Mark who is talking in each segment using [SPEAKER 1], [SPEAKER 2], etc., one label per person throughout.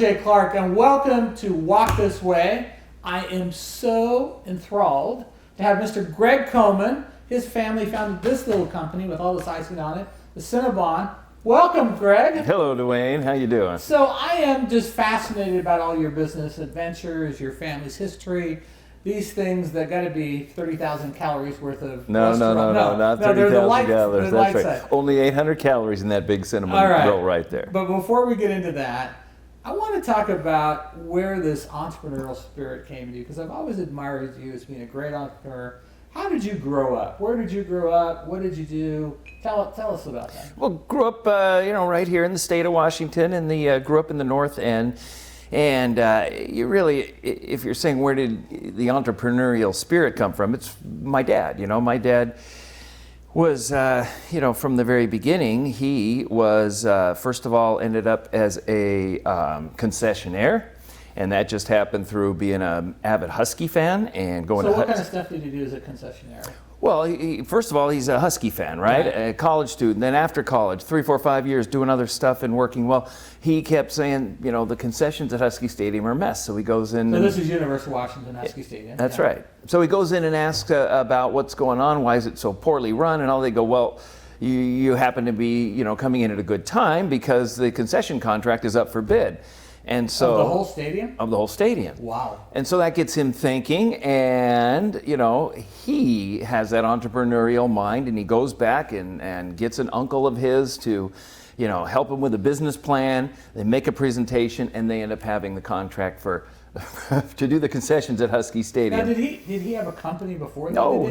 [SPEAKER 1] J. Clark, and welcome to Walk This Way. I am so enthralled to have Mr. Greg Komen. His family founded this little company with all this icing on it, the Cinnabon. Welcome, Greg.
[SPEAKER 2] Hello, Dwayne. How you doing?
[SPEAKER 1] So I am just fascinated about all your business adventures, your family's history, these things that got to be 30,000 calories worth of
[SPEAKER 2] No, not 30,000 calories. That's right.
[SPEAKER 1] Side.
[SPEAKER 2] Only 800 calories in that big Cinnabon roll right there.
[SPEAKER 1] But before we get into that, I want to talk about where this entrepreneurial spirit came to you, because I've always admired you as being a great entrepreneur. How did you grow up? Where did you grow up? What did you do? Tell us about that.
[SPEAKER 2] Well, grew up, right here in the state of Washington, and grew up in the North End. And you really, if you're saying where did the entrepreneurial spirit come from, it's my dad. My dad was, from the very beginning, he was, first of all, ended up as a concessionaire. And that just happened through being an avid Husky fan and going to...
[SPEAKER 1] So what kind of stuff did you do as a concessionaire?
[SPEAKER 2] Well, first of all, he's a Husky fan, right? A college student. Then after college, 3, 4, 5 years doing other stuff and working well, he kept saying, the concessions at Husky Stadium are a mess. So he goes in.
[SPEAKER 1] So this is University of Washington Husky Stadium.
[SPEAKER 2] That's right. So he goes in and asks about what's going on, why is it so poorly run, and all. They go, well, you happen to be, coming in at a good time because the concession contract is up for bid. And so,
[SPEAKER 1] of the whole stadium?
[SPEAKER 2] Of the whole stadium.
[SPEAKER 1] Wow. And
[SPEAKER 2] so that gets him thinking, and, he has that entrepreneurial mind, and he goes back and gets an uncle of his to, help him with a business plan. They make a presentation, and they end up having the contract to do the concessions at Husky Stadium.
[SPEAKER 1] Now, did he have a company before that?
[SPEAKER 2] No,
[SPEAKER 1] He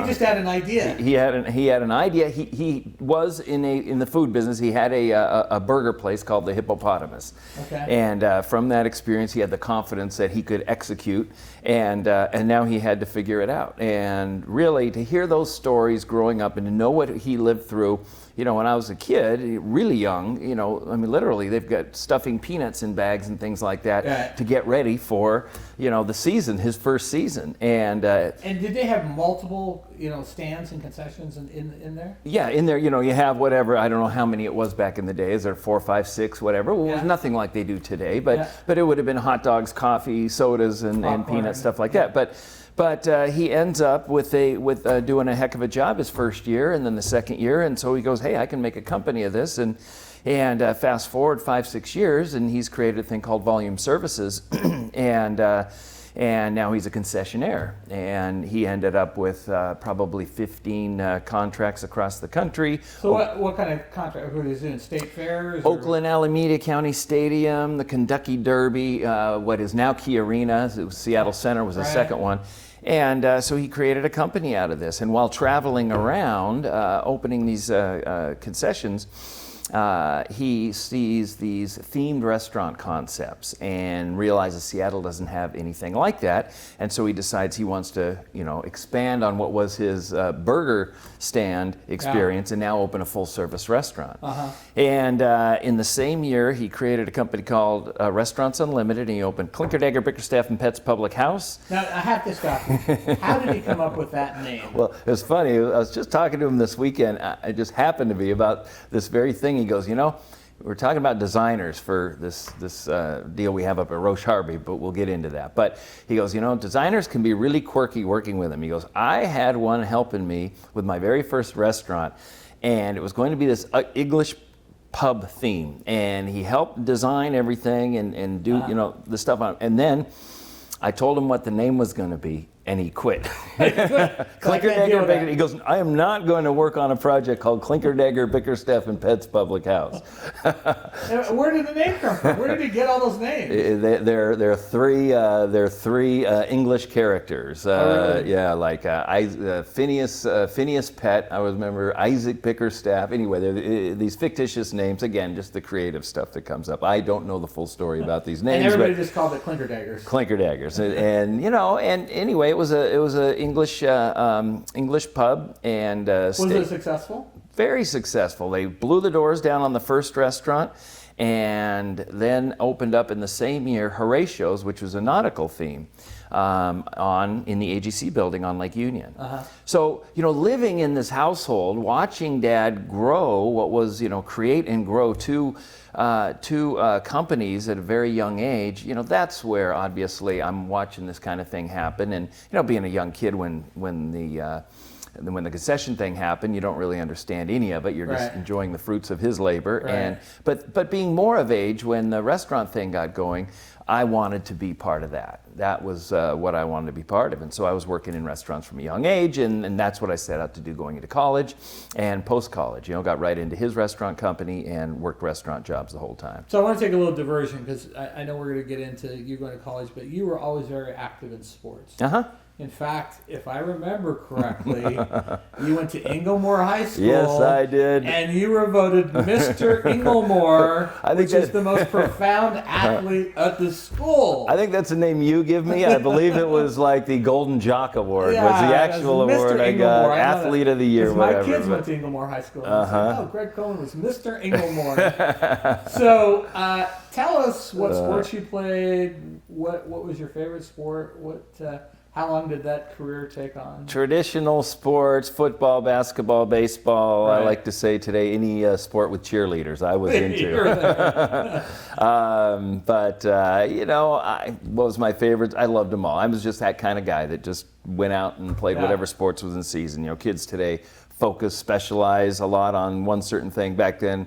[SPEAKER 1] just had an idea.
[SPEAKER 2] He had an idea. He was in the food business. He had a burger place called the Hippopotamus.
[SPEAKER 1] Okay.
[SPEAKER 2] And from that experience, he had the confidence that he could execute. And now he had to figure it out. And really, to hear those stories growing up and to know what he lived through. When I was a kid, really young, literally they've got stuffing peanuts in bags and things like that to get ready for, the season, his first season. And
[SPEAKER 1] did they have multiple, stands and concessions in there?
[SPEAKER 2] Yeah, in there, you have whatever, I don't know how many it was back in the days, or 4, 5, 6, whatever. Well, it was nothing like they do today, but it would have been hot dogs, coffee, sodas, and peanuts, stuff like that. But he ends up with doing a heck of a job his first year, and then the second year, and so he goes, hey, I can make a company of this, and fast forward 5, 6 years, and he's created a thing called Volume Services, and now he's a concessionaire, and he ended up with probably 15 contracts across the country.
[SPEAKER 1] So what kind of contract? Were they doing state fairs?
[SPEAKER 2] Oakland, Alameda County Stadium, the Kentucky Derby, what is now Key Arena, Seattle Center was the second one. And so he created a company out of this. And while traveling around, opening these concessions, he sees these themed restaurant concepts and realizes Seattle doesn't have anything like that. And so he decides he wants to, expand on what was his burger stand experience and now open a full-service restaurant. And in the same year, he created a company called Restaurants Unlimited, and he opened Klinkerdegger, Bickerstaff, and Pets Public House.
[SPEAKER 1] Now, I have to stop you. How did he come up with that name?
[SPEAKER 2] Well, it was funny. I was just talking to him this weekend. It just happened to be about this very thing. He goes, we're talking about designers for this deal we have up at Roche Harvey, but we'll get into that. But he goes, designers can be really quirky working with them. He goes, I had one helping me with my very first restaurant, and it was going to be this English pub theme. And he helped design everything and do, the stuff on it. And then I told him what the name was going to be, and he quit. Klinkerdegger, Bickerstaff. He goes, I am not going to work on a project called Klinkerdegger, Bickerstaff, and Pets Public House.
[SPEAKER 1] Where did the name come from? Where did he get all those names?
[SPEAKER 2] They're three English characters.
[SPEAKER 1] Really?
[SPEAKER 2] Yeah, like Phineas Pet. I remember Isaac Bickerstaff. Anyway, they're these fictitious names. Again, just the creative stuff that comes up. I don't know the full story about these names.
[SPEAKER 1] And everybody just called it Klinkerdaggers.
[SPEAKER 2] Klinkerdaggers, and anyway, it was a English pub, and
[SPEAKER 1] was it successful?
[SPEAKER 2] Very successful. They blew the doors down on the first restaurant, and then opened up in the same year Horatio's, which was a nautical theme, in the AGC building on Lake Union. So, living in this household, watching Dad grow what was, create and grow two companies at a very young age, that's where obviously I'm watching this kind of thing happen. And, being a young kid when the concession thing happened, you don't really understand any of it. You're just enjoying the fruits of his labor.
[SPEAKER 1] Right.
[SPEAKER 2] But being more of age, when the restaurant thing got going, I wanted to be part of that. That was what I wanted to be part of. And so I was working in restaurants from a young age, and that's what I set out to do going into college and post-college. Got right into his restaurant company and worked restaurant jobs the whole time.
[SPEAKER 1] So I want to take a little diversion, because I know we're going to get into you going to college, but you were always very active in sports. In fact, if I remember correctly, you went to Inglemore High School.
[SPEAKER 2] Yes, I did.
[SPEAKER 1] And you were voted Mr. Inglemore, which is the most profound athlete at the school.
[SPEAKER 2] I think that's a name you give me. I believe it was like the Golden Jock Award was the actual award I got. Athlete of the Year, whatever.
[SPEAKER 1] My kids went to Inglemore High School. And said, oh, Greg Komen was Mr. Inglemore. So tell us what sports you played. What was your favorite sport? How long did that career take on? Traditional
[SPEAKER 2] sports, football, basketball, baseball. Right. I like to say today, any sport with cheerleaders I was into. What was my favorite? I loved them all. I was just that kind of guy that just went out and played whatever sports was in season. Kids today specialize a lot on one certain thing. Back then,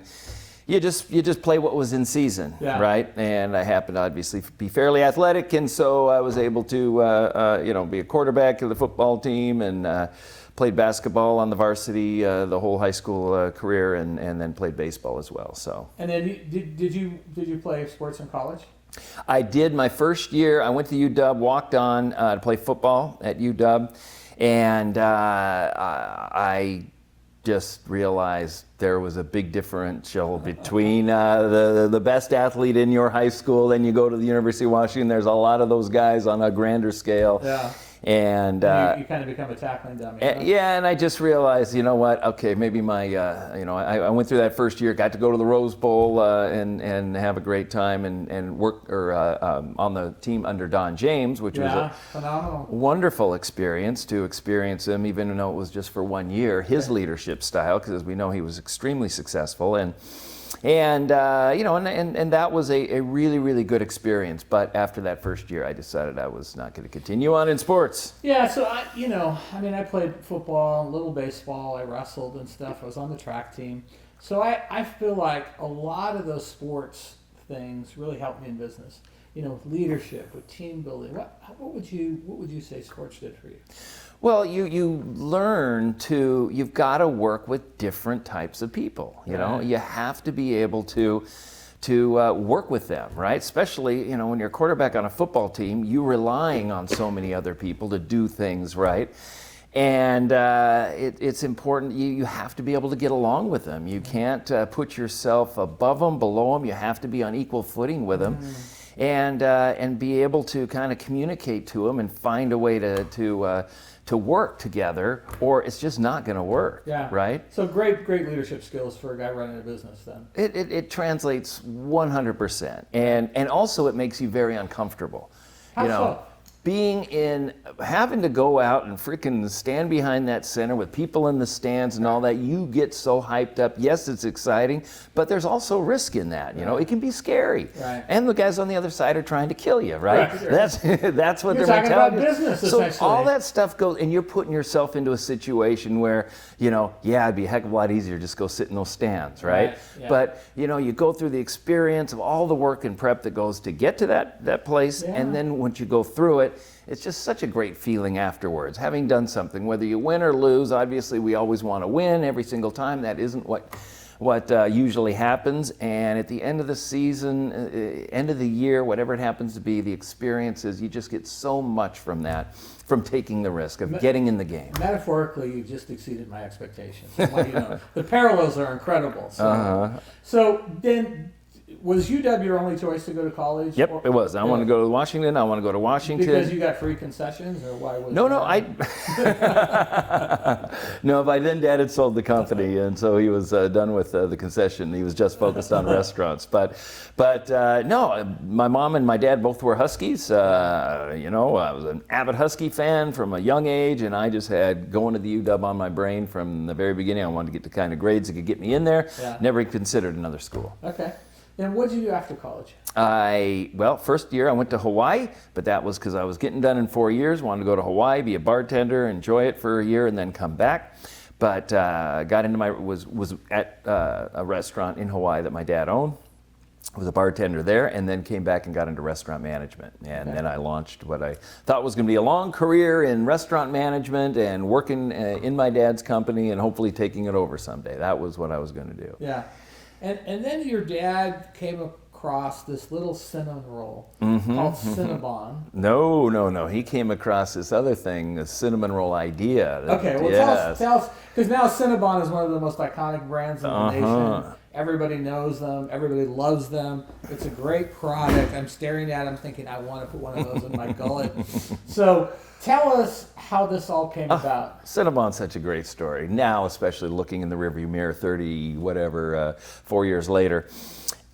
[SPEAKER 2] you just play what was in season, right? And I happened to obviously be fairly athletic, and so I was able to, be a quarterback of the football team, and played basketball on the varsity the whole high school career, and then played baseball as well. So. And then
[SPEAKER 1] did you play sports in college?
[SPEAKER 2] I did. My first year, I went to UW, walked on to play football at UW, and I just realized there was a big differential between the best athlete in your high school, then you go to the University of Washington, there's a lot of those guys on a grander scale. And
[SPEAKER 1] you kind of become a tackling dummy.
[SPEAKER 2] And I just realized, okay, maybe I went through that first year, got to go to the Rose Bowl and have a great time and work on the team under Don James, which was a
[SPEAKER 1] phenomenal,
[SPEAKER 2] wonderful experience to experience him, even though it was just for 1 year, his leadership style, because as we know, he was extremely successful. And that was a really, really good experience. But after that first year, I decided I was not going to continue on in sports.
[SPEAKER 1] Yeah, so I played football, a little baseball, I wrestled and stuff. I was on the track team. So I feel like a lot of those sports things really helped me in business. With leadership, with team building. What would you say sports did for you?
[SPEAKER 2] Well, you learn you've got to work with different types of people. You have to be able to work with them, right? Especially, when you're a quarterback on a football team, you're relying on so many other people to do things, right? And it's important, you have to be able to get along with them. You can't put yourself above them, below them. You have to be on equal footing with them. And be able to kind of communicate to them and find a way to work together, or it's just not going to work, right?
[SPEAKER 1] So great leadership skills for a guy running a business then.
[SPEAKER 2] It translates 100%, and also it makes you very uncomfortable.
[SPEAKER 1] How so?
[SPEAKER 2] Having to go out and freaking stand behind that center with people in the stands and all that, you get so hyped up. Yes, it's exciting, but there's also risk in that. It can be scary.
[SPEAKER 1] Right.
[SPEAKER 2] And the guys on the other side are trying to kill you, right? That's what
[SPEAKER 1] you're
[SPEAKER 2] they're
[SPEAKER 1] talking about business,
[SPEAKER 2] so
[SPEAKER 1] essentially.
[SPEAKER 2] all that stuff goes, and you're putting yourself into a situation where, it'd be a heck of a lot easier to just go sit in those stands, right?
[SPEAKER 1] Yeah.
[SPEAKER 2] But, you go through the experience of all the work and prep that goes to get to that place, and then once you go through it, it's just such a great feeling afterwards. Having done something, whether you win or lose, obviously we always want to win every single time. That isn't what usually happens. And at the end of the season, end of the year, whatever it happens to be, the experiences, you just get so much from that, from taking the risk of getting in the game.
[SPEAKER 1] Metaphorically, you just exceeded my expectations. The parallels are incredible. So then, Was UW your only choice to go to college?
[SPEAKER 2] Yep, it was. I want to go to Washington. I want to go to Washington.
[SPEAKER 1] Because you got free concessions, or why was
[SPEAKER 2] No,
[SPEAKER 1] that?
[SPEAKER 2] no, by then Dad had sold the company, and so he was done with the concession. He was just focused on restaurants. But no, my mom and my dad both were Huskies. You know, I was an avid Husky fan from a young age, and I just had going to the UW on my brain from the very beginning. I wanted to get the kind of grades that could get me in there.
[SPEAKER 1] Yeah.
[SPEAKER 2] Never considered another school.
[SPEAKER 1] Okay. And what did you do after college?
[SPEAKER 2] Well, first year I went to Hawaii, but that was because I was getting done in 4 years, wanted to go to Hawaii, be a bartender, enjoy it for a year, and then come back. But got into was at a restaurant in Hawaii that my dad owned. Was a bartender there, and then came back and got into restaurant management. And then I launched what I thought was going to be a long career in restaurant management and working in my dad's company and hopefully taking it over someday. That was what I was going to do.
[SPEAKER 1] Yeah. And then your dad came across this little cinnamon roll called Cinnabon.
[SPEAKER 2] No. He came across this other thing, the cinnamon roll idea.
[SPEAKER 1] Okay, well tell us, because now Cinnabon is one of the most iconic brands in the nation. Everybody knows them. Everybody loves them. It's a great product. I'm staring at them thinking, I want to put one of those in my gullet. So tell us how this all came about.
[SPEAKER 2] Cinnabon's such a great story. Now, especially looking in the rearview mirror 4 years later.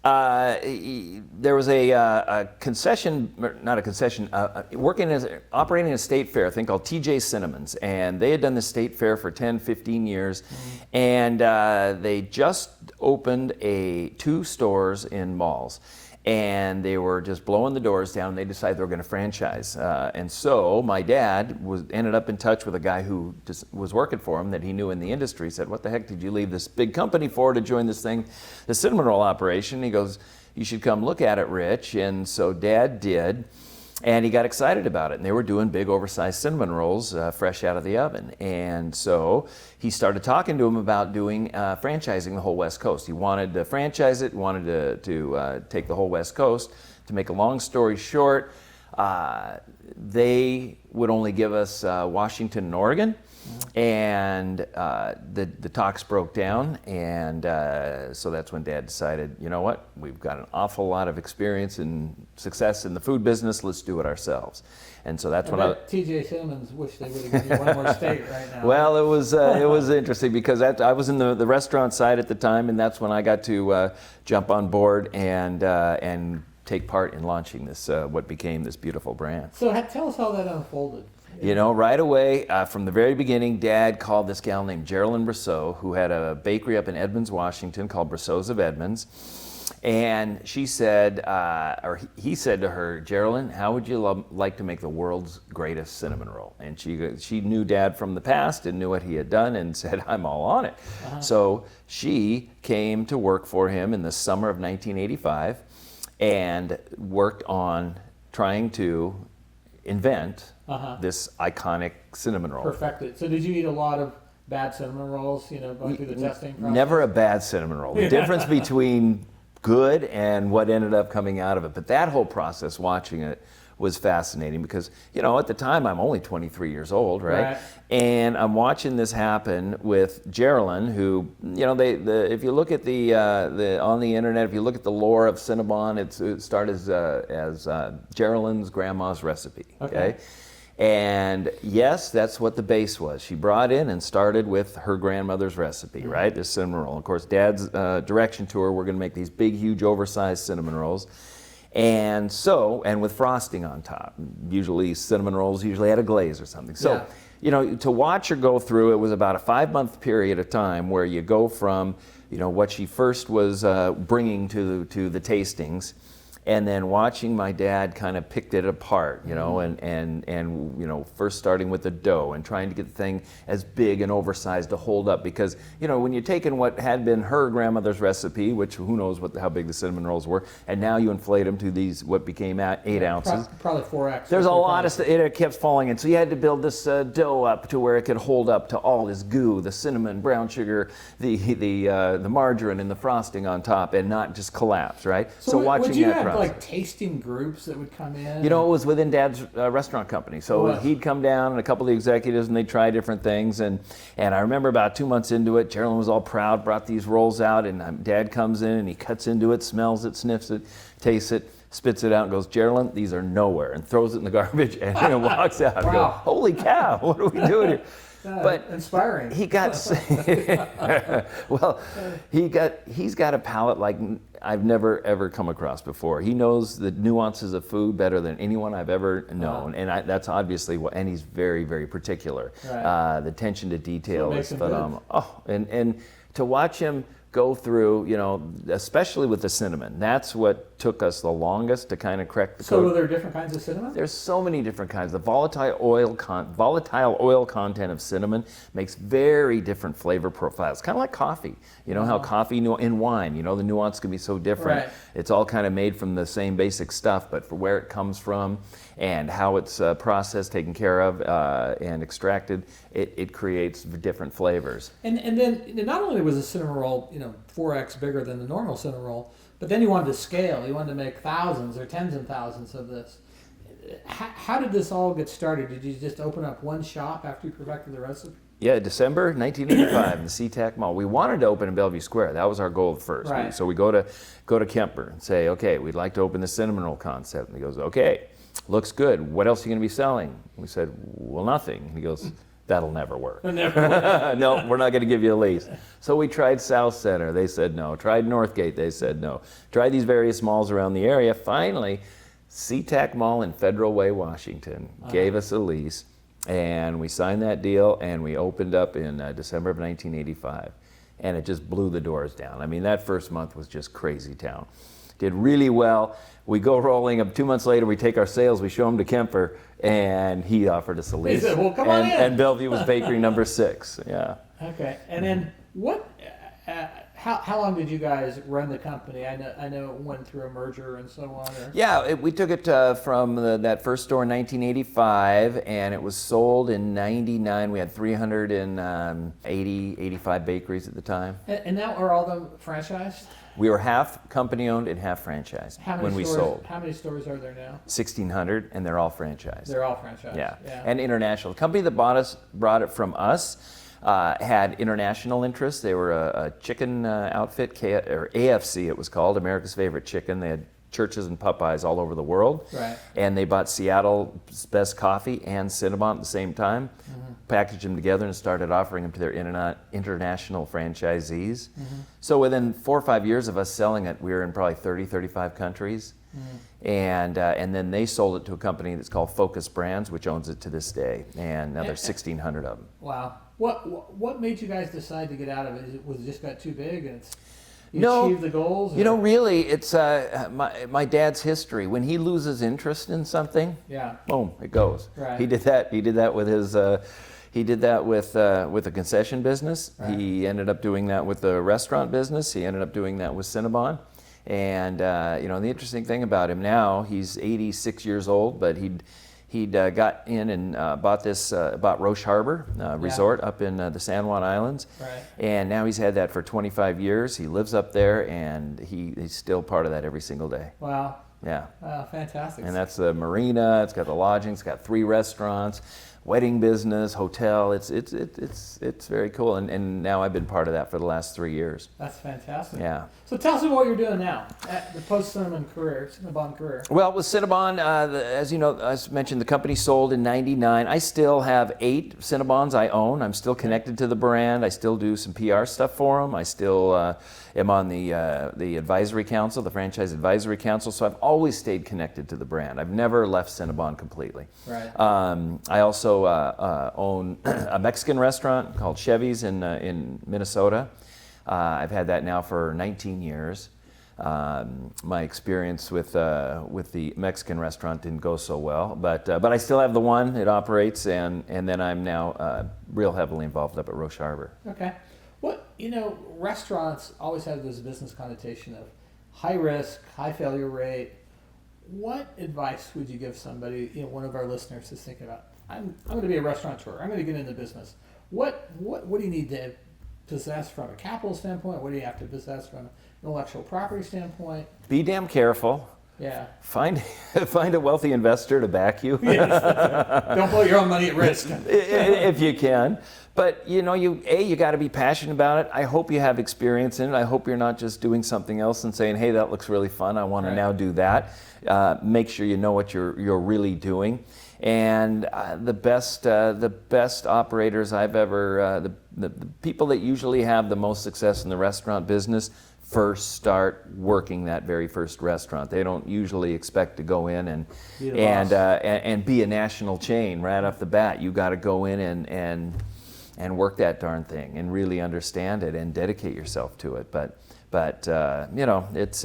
[SPEAKER 2] There was a concession, not a concession, operating a state fair, a thing called TJ Cinnabons. And they had done the state fair for 10, 15 years. And they just opened 2 stores in malls. And they were just blowing the doors down. And they decided they were going to franchise. And so my dad ended up in touch with a guy who just was working for him that he knew in the industry. He said, "What the heck did you leave this big company for to join this thing, the cinnamon roll operation?" He goes, "You should come look at it, Rich." And so Dad did. And he got excited about it. And they were doing big oversized cinnamon rolls fresh out of the oven. And so he started talking to him about doing franchising the whole West Coast. He wanted to franchise it, wanted to take the whole West Coast. To make a long story short, they would only give us Washington and Oregon. And the talks broke down, and so that's when Dad decided, you know what, we've got an awful lot of experience and success in the food business, let's do it ourselves. And so that's when
[SPEAKER 1] TJ Cinnabons wish they would have given you one more state right now.
[SPEAKER 2] Well, it was interesting because I was in the restaurant side at the time, and that's when I got to jump on board and take part in launching this what became this beautiful brand.
[SPEAKER 1] So tell us how that unfolded.
[SPEAKER 2] You know, right away, from the very beginning, Dad called this gal named Geralyn Russo, who had a bakery up in Edmonds, Washington, called Russo's of Edmonds. And she said, or he said to her, "Geralyn, how would you like to make the world's greatest cinnamon roll?" And she knew Dad from the past and knew what he had done and said, "I'm all on it." So she came to work for him in the summer of 1985 and worked on trying to invent this iconic cinnamon roll.
[SPEAKER 1] Perfected. So did you eat a lot of bad cinnamon rolls, going through the testing process?
[SPEAKER 2] Never a bad cinnamon roll. The difference between good and what ended up coming out of it. But that whole process, watching it, was fascinating because, at the time I'm only 23 years old, right? And I'm watching this happen with Geralyn, who, if you look at the on the internet, if you look at the lore of Cinnabon, it started as Geralyn's grandma's recipe, okay? And yes, that's what the base was. She brought in and started with her grandmother's recipe, right? This cinnamon roll. Of course, Dad's direction to her, we're going to make these big, huge, oversized cinnamon rolls. And with frosting on top. Usually cinnamon rolls had a glaze or something. So, to watch her go through, it was about a 5-month period of time where you go from, what she first was bringing to the tastings, and then watching my dad kind of picked it apart, and first starting with the dough and trying to get the thing as big and oversized to hold up, because when you're taking what had been her grandmother's recipe, which who knows how big the cinnamon rolls were, and now you inflate them to these what became 8 ounces.
[SPEAKER 1] Probably 4x.
[SPEAKER 2] There's a lot of stuff. It kept falling in, so you had to build this dough up to where it could hold up to all this goo, the cinnamon, brown sugar, the margarine, and the frosting on top, and not just collapse, right?
[SPEAKER 1] So
[SPEAKER 2] watching that process. process.
[SPEAKER 1] like tasting groups that would come in?
[SPEAKER 2] You know, it was within Dad's restaurant company. So he'd come down and a couple of the executives and they'd try different things. And I remember about 2 months into it, Geralyn was all proud, brought these rolls out, and Dad comes in and he cuts into it, smells it, sniffs it, tastes it, spits it out and goes, Geralyn, these are nowhere, and throws it in the garbage and walks out and goes, holy cow, what are we doing here? But
[SPEAKER 1] inspiring.
[SPEAKER 2] He got well. He's got a palate like I've never ever come across before. He knows the nuances of food better than anyone I've ever known, and that's obviously what. And he's very, very particular.
[SPEAKER 1] Right.
[SPEAKER 2] The attention to detail is
[SPEAKER 1] phenomenal.
[SPEAKER 2] and to watch him go through, you know, especially with the cinnamon. That's what took us the longest to kind of crack the code.
[SPEAKER 1] So are there different kinds of cinnamon?
[SPEAKER 2] There's so many different kinds. The volatile oil content of cinnamon makes very different flavor profiles. Kind of like coffee. You know how coffee in wine, you know, the nuance can be so different.
[SPEAKER 1] Right.
[SPEAKER 2] It's all kind of made from the same basic stuff, but for where it comes from and how it's processed, taken care of, and extracted, it creates different flavors.
[SPEAKER 1] And then not only was the cinnamon roll, you know, 4x bigger than the normal cinnamon roll, but then you wanted to scale. You wanted to make thousands or tens of thousands of this. How did this all get started? Did you just open up one shop after you perfected the recipe?
[SPEAKER 2] Yeah, December 1985 in the SeaTac Mall. We wanted to open in Bellevue Square. That was our goal at first.
[SPEAKER 1] Right.
[SPEAKER 2] So we go to Kemper and say, okay, we'd like to open the cinnamon roll concept. And he goes, okay, looks good. What else are you going to be selling? We said, well, nothing. And he goes, that'll never work. No, we're not going to give you a lease. So we tried South Center. They said no. Tried Northgate. They said no. Tried these various malls around the area. Finally, SeaTac Mall in Federal Way, Washington gave us a lease. And we signed that deal, and we opened up in December of 1985. And it just blew the doors down. I mean, that first month was just crazy town. Did really well. We go rolling up 2 months later, we take our sales, we show them to Kemper, and he offered us a lease.
[SPEAKER 1] He said, well, come on in.
[SPEAKER 2] And Bellevue was bakery number 6, yeah.
[SPEAKER 1] Okay, and then what, how long did you guys run the company? I know it went through a merger and so on. Or...
[SPEAKER 2] Yeah, we took it from that first store in 1985, and it was sold in 99. We had 85 bakeries at the time.
[SPEAKER 1] And now are all them franchised?
[SPEAKER 2] We were half company owned and half franchised when we sold.
[SPEAKER 1] How many stores are there now?
[SPEAKER 2] 1,600, and they're all franchised.
[SPEAKER 1] They're all franchised.
[SPEAKER 2] Yeah, and international. The company that brought it from us had international interests. They were a chicken outfit, or AFC it was called, America's Favorite Chicken. They had churches and Popeyes all over the world.
[SPEAKER 1] Right.
[SPEAKER 2] And they bought Seattle's Best Coffee and Cinnabon at the same time, packaged them together and started offering them to their international franchisees. So within 4 or 5 years of us selling it, we were in probably 30, 35 countries. And then they sold it to a company that's called Focus Brands, which owns it to this day. And now there's 1,600 of them.
[SPEAKER 1] Wow. What made you guys decide to get out of it? Was it just got too big and
[SPEAKER 2] No,
[SPEAKER 1] achieve the goals? Or?
[SPEAKER 2] You know, really, it's my dad's history. When he loses interest in something, boom, it goes.
[SPEAKER 1] Right.
[SPEAKER 2] He did that. He did that with his. He did that with the concession business.
[SPEAKER 1] Right.
[SPEAKER 2] He ended up doing that with the restaurant business. He ended up doing that with Cinnabon. And you know, the interesting thing about him now, he's 86 years old, but he'd got in and bought Roche Harbor Resort up in the San Juan Islands.
[SPEAKER 1] Right.
[SPEAKER 2] And now he's had that for 25 years. He lives up there, and he's still part of that every single day.
[SPEAKER 1] Wow.
[SPEAKER 2] Yeah.
[SPEAKER 1] Fantastic.
[SPEAKER 2] And that's the marina. It's got the lodging. It's got 3 restaurants, wedding business, hotel. It's very cool. And now I've been part of that for the last 3 years.
[SPEAKER 1] That's fantastic.
[SPEAKER 2] Yeah.
[SPEAKER 1] So tell us what you're doing now at the post-Cinnabon career.
[SPEAKER 2] Well, with Cinnabon, as you know, as mentioned, the company sold in 99. I still have 8 Cinnabons I own. I'm still connected to the brand. I still do some PR stuff for them. I still am on the advisory council, the franchise advisory council. So I've always stayed connected to the brand. I've never left Cinnabon completely.
[SPEAKER 1] Right.
[SPEAKER 2] I also own a Mexican restaurant called Chevy's in Minnesota. I've had that now for 19 years. My experience with the Mexican restaurant didn't go so well, but I still have the one. It operates, and then I'm now real heavily involved up at Roche Harbor.
[SPEAKER 1] Okay. Restaurants always have this business connotation of high risk, high failure rate. What advice would you give somebody, one of our listeners who's thinking about, I'm going to be a restaurateur, I'm going to get into business. What do you need to possess from a capital standpoint? What do you have to possess from an intellectual property standpoint?
[SPEAKER 2] Be damn careful.
[SPEAKER 1] Yeah.
[SPEAKER 2] Find a wealthy investor to back you.
[SPEAKER 1] Yes, that's right. Don't put your own money at risk.
[SPEAKER 2] If you can. But you got to be passionate about it. I hope you have experience in it. I hope you're not just doing something else and saying, hey, that looks really fun, I want to now do that. Make sure you know what you're really doing. And the best operators I've ever, the people that usually have the most success in the restaurant business first start working that very first restaurant. They don't usually expect to go in and be a national chain right off the bat. You got to go in and work that darn thing and really understand it and dedicate yourself to it. But it's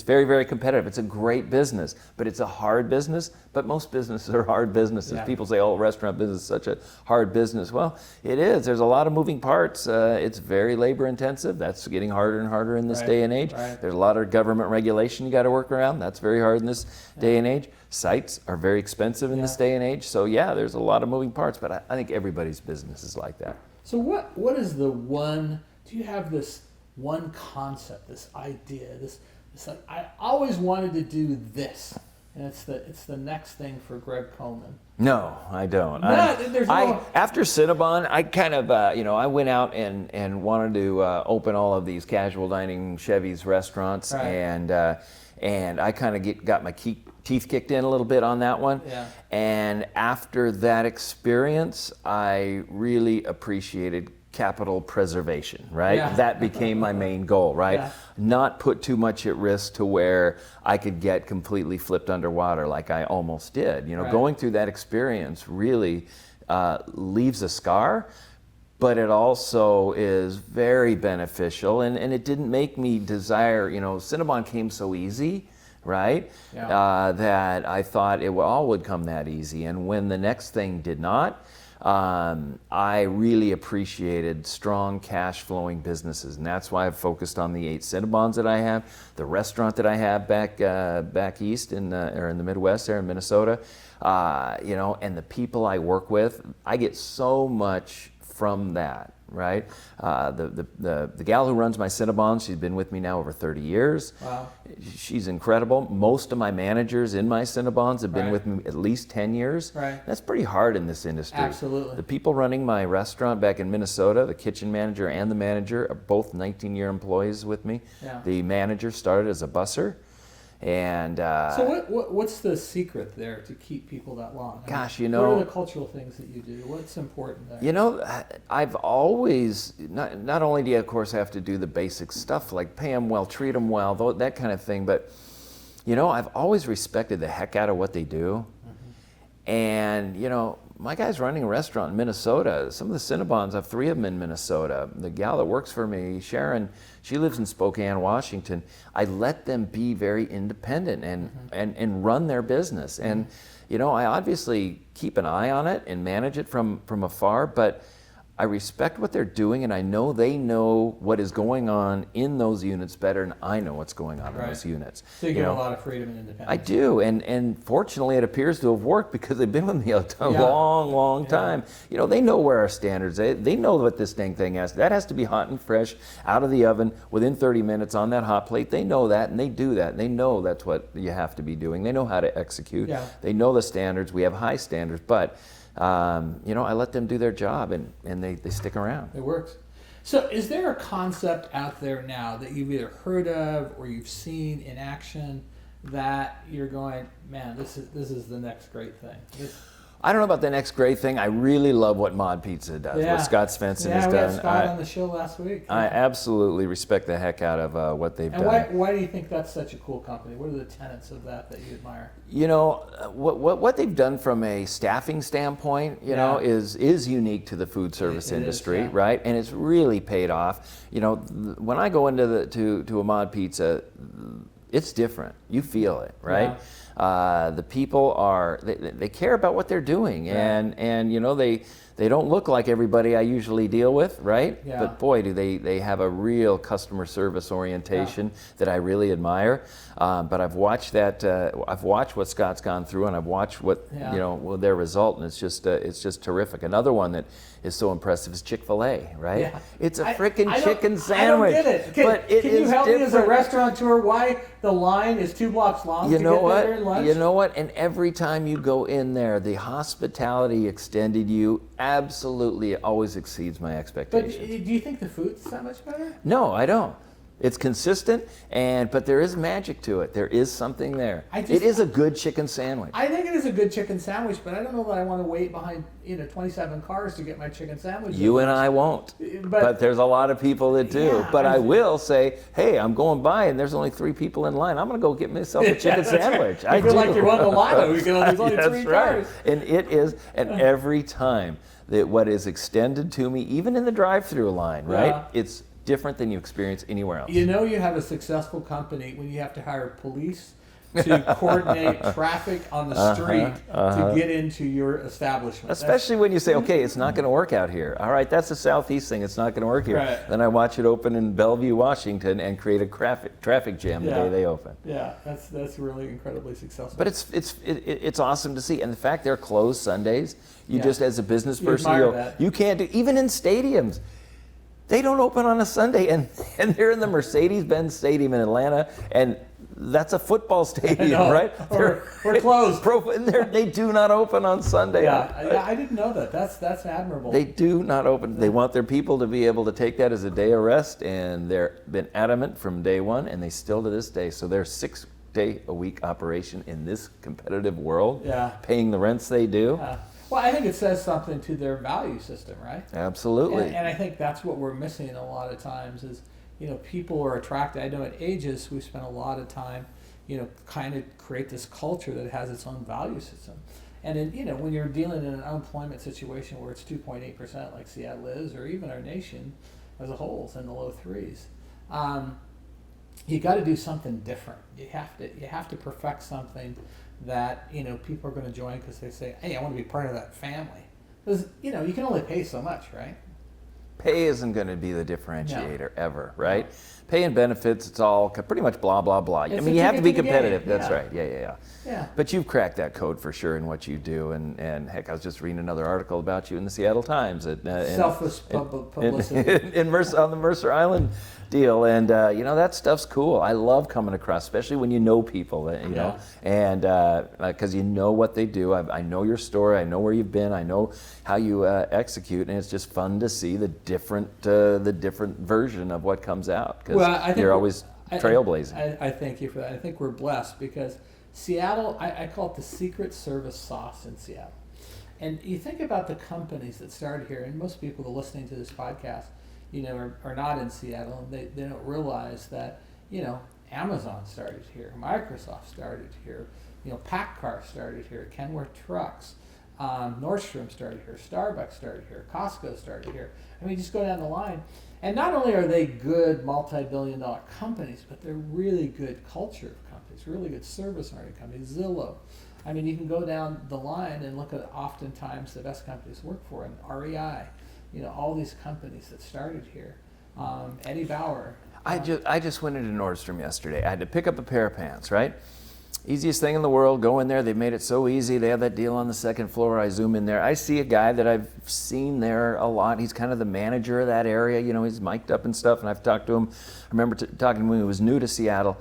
[SPEAKER 2] very, very competitive. It's a great business, but it's a hard business. But most businesses are hard businesses. Yeah. People say, "Oh, restaurant business is such a hard business." Well, it is. There's a lot of moving parts. It's very labor intensive. That's getting harder and harder in this day and age.
[SPEAKER 1] Right.
[SPEAKER 2] There's a lot of government regulation you got to work around. That's very hard in this day and age. Sites are very expensive in this day and age. So yeah, there's a lot of moving parts. But I think everybody's business is like that.
[SPEAKER 1] So what is the one? Do you have this one concept, this idea, this like, I always wanted to do this, and it's the next thing for Greg Komen?
[SPEAKER 2] No, I don't.
[SPEAKER 1] After
[SPEAKER 2] Cinnabon, I kind of I went out and wanted to open all of these casual dining Chevy's restaurants,
[SPEAKER 1] right.
[SPEAKER 2] and I kind of got my teeth kicked in a little bit on that one.
[SPEAKER 1] Yeah.
[SPEAKER 2] And after that experience, I really appreciated capital preservation, right?
[SPEAKER 1] Yeah.
[SPEAKER 2] That became my main goal, right?
[SPEAKER 1] Yeah.
[SPEAKER 2] Not put too much at risk to where I could get completely flipped underwater like I almost did.
[SPEAKER 1] Right.
[SPEAKER 2] Going through that experience really leaves a scar, but it also is very beneficial, and it didn't make me desire, Cinnabon came so easy, right?
[SPEAKER 1] Yeah.
[SPEAKER 2] That I thought it all would come that easy, and when the next thing did not, I really appreciated strong cash flowing businesses, and that's why I've focused on the 8 Cinnabons that I have, the restaurant that I have back east in the Midwest there in Minnesota, and the people I work with. I get so much from that, right? The gal who runs my Cinnabons, she's been with me now over 30 years.
[SPEAKER 1] Wow.
[SPEAKER 2] She's incredible. Most of my managers in my Cinnabons have been
[SPEAKER 1] Right.
[SPEAKER 2] with me at least 10 years.
[SPEAKER 1] Right.
[SPEAKER 2] That's pretty hard in this industry.
[SPEAKER 1] Absolutely.
[SPEAKER 2] The people running my restaurant back in Minnesota, the kitchen manager and the manager, are both 19-year employees with me.
[SPEAKER 1] Yeah.
[SPEAKER 2] The manager started as a busser. And
[SPEAKER 1] so what's the secret there to keep people that long?
[SPEAKER 2] Gosh,
[SPEAKER 1] what are the cultural things that you do? What's important there?
[SPEAKER 2] I've always, not only do you of course have to do the basic stuff like pay them well, treat them well, that kind of thing, but I've always respected the heck out of what they do. Mm-hmm. And my guy's running a restaurant in Minnesota. Some of the Cinnabons, I have 3 of them in Minnesota. The gal that works for me, Sharon, she lives in Spokane, Washington. I let them be very independent and run their business. And, I obviously keep an eye on it and manage it from afar, but I respect what they're doing, and I know they know what is going on in those units better than I know what's going on in those units.
[SPEAKER 1] So you get a lot of freedom and independence.
[SPEAKER 2] I do, and fortunately it appears to have worked because they've been with me a long time. They know where our standards, they know what this thing has. That has to be hot and fresh, out of the oven, within 30 minutes on that hot plate. They know that, and they do that. They know that's what you have to be doing. They know how to execute.
[SPEAKER 1] Yeah.
[SPEAKER 2] They know the standards. We have high standards, but I let them do their job, and they stick around.
[SPEAKER 1] It works. So is there a concept out there now that you've either heard of or you've seen in action that you're going, man, this is the next great thing?
[SPEAKER 2] I don't know about the next great thing. I really love what Mod Pizza does, what Scott Svensson has done.
[SPEAKER 1] Yeah, we had Scott on the show last week.
[SPEAKER 2] I absolutely respect the heck out of what they've done.
[SPEAKER 1] And why do you think that's such a cool company? What are the tenets of that you admire?
[SPEAKER 2] What they've done from a staffing standpoint, is unique to the food service industry, right? And it's really paid off. When I go into to a Mod Pizza, it's different. You feel it, right? Yeah. The people they care about what they're doing, and they don't look like everybody I usually deal with, right?
[SPEAKER 1] Yeah.
[SPEAKER 2] But boy, do they have a real customer service orientation that I really admire. But I've watched I've watched what Scott's gone through, and I've watched what their result, and it's just terrific. Another one that is so impressive is Chick-fil-A, right? Yeah. It's a freaking chicken sandwich.
[SPEAKER 1] I don't get it. Can you help me as a restaurateur? the line is 2 blocks long
[SPEAKER 2] You
[SPEAKER 1] to
[SPEAKER 2] know
[SPEAKER 1] get
[SPEAKER 2] what?
[SPEAKER 1] there during lunch?
[SPEAKER 2] You know what? And every time you go in there, the hospitality extended you absolutely always exceeds my
[SPEAKER 1] But
[SPEAKER 2] expectations.
[SPEAKER 1] do you think the food's that much better?
[SPEAKER 2] No, I don't. It's consistent, but there is magic to it. There is something there. It is a good chicken sandwich.
[SPEAKER 1] I think it is a good chicken sandwich, but I don't know that I want to wait behind 27 cars to get my chicken sandwich.
[SPEAKER 2] You and I won't, but there's a lot of people that do.
[SPEAKER 1] Yeah,
[SPEAKER 2] but I will say, hey, I'm going by and there's only 3 people in line. I'm going to go get myself a chicken sandwich.
[SPEAKER 1] I feel like you're on the lotto. There's only
[SPEAKER 2] That's
[SPEAKER 1] 3
[SPEAKER 2] right.
[SPEAKER 1] cars.
[SPEAKER 2] And it is, and every time that what is extended to me, even in the drive-through line, right?
[SPEAKER 1] Yeah.
[SPEAKER 2] It's different than you experience anywhere else.
[SPEAKER 1] You know you have a successful company when you have to hire police to coordinate traffic on the street to get into your establishment.
[SPEAKER 2] Especially when you say, okay, it's not going to work out here. All right, that's the southeast thing. It's not going to work here.
[SPEAKER 1] Right.
[SPEAKER 2] Then I watch it open in Bellevue, Washington, and create a traffic jam the day they open.
[SPEAKER 1] Yeah, that's really incredibly successful.
[SPEAKER 2] But it's awesome to see, and the fact they're closed Sundays, you just as a business person, you can't do, even in stadiums. They don't open on a Sunday, and they're in the Mercedes-Benz Stadium in Atlanta, and that's a football stadium, right?
[SPEAKER 1] We're closed.
[SPEAKER 2] They do not open on Sunday.
[SPEAKER 1] Yeah, I didn't know that. That's admirable.
[SPEAKER 2] They do not open. They want their people to be able to take that as a day of rest, and they've been adamant from day one, and they still to this day. So they're 6-day-a-week operation in this competitive world, paying the rents they do.
[SPEAKER 1] Yeah. Well, I think it says something to their value system, right?
[SPEAKER 2] Absolutely.
[SPEAKER 1] And I think that's what we're missing a lot of times is, people are attracted. I know at Aegis we spend a lot of time, kind of create this culture that has its own value system. And in, when you're dealing in an unemployment situation where it's 2.8% like Seattle is, or even our nation as a whole is in the low 3s, you got to do something different. You have to perfect something that people are going to join because they say, hey, I want to be part of that family. Because you can only pay so much, right?
[SPEAKER 2] Pay isn't going to be the differentiator ever, right? Pay and benefits, it's all pretty much blah, blah, blah. I mean, you have to be competitive. That's right. Yeah. But you've cracked that code for sure in what you do. And heck, I was just reading another article about you in the Seattle Times.
[SPEAKER 1] Selfless publicity.
[SPEAKER 2] On the Mercer Island deal. And, that stuff's cool. I love coming across, especially when you know people, and because you know what they do. I know your story. I know where you've been. I know how you execute. And it's just fun to see the different version of what comes out. Because you're always trailblazing.
[SPEAKER 1] I thank you for that. I think we're blessed because Seattle, I call it the secret service sauce in Seattle. And you think about the companies that started here, and most people that are listening to this podcast, are not in Seattle, and they don't realize that, Amazon started here, Microsoft started here, PACCAR started here, Kenworth Trucks, Nordstrom started here, Starbucks started here, Costco started here. I mean, just go down the line. And not only are they good multi-billion-dollar companies, but they're really good culture companies, really good service-oriented companies. Zillow. I mean, you can go down the line and look at oftentimes the best companies to work for, and REI. All these companies that started here. Eddie Bauer.
[SPEAKER 2] I just went into Nordstrom yesterday. I had to pick up a pair of pants, right? Easiest thing in the world, go in there. They've made it so easy. They have that deal on the second floor. I zoom in there. I see a guy that I've seen there a lot. He's kind of the manager of that area. He's mic'd up and stuff, and I've talked to him. I remember talking to him when he was new to Seattle.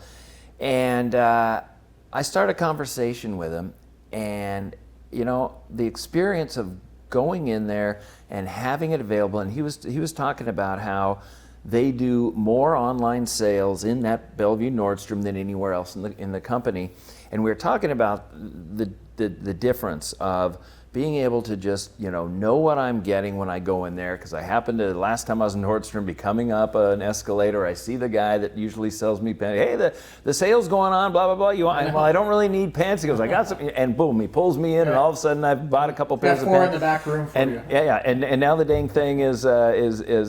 [SPEAKER 2] And I started a conversation with him, and, the experience of going in there and having it available, and he was talking about how they do more online sales in that Bellevue Nordstrom than anywhere else in the company. And we were talking about the difference of being able to just know what I'm getting when I go in there, because I happened to, last time I was in Nordstrom, be coming up an escalator, I see the guy that usually sells me pants. Hey, the sale's going on, blah, blah, blah. You want? Well, I don't really need pants. He goes, I got some, and boom, he pulls me in, and all of a sudden I've bought a couple pairs of pants.
[SPEAKER 1] 4 in the back room for you.
[SPEAKER 2] Yeah, and now the dang thing is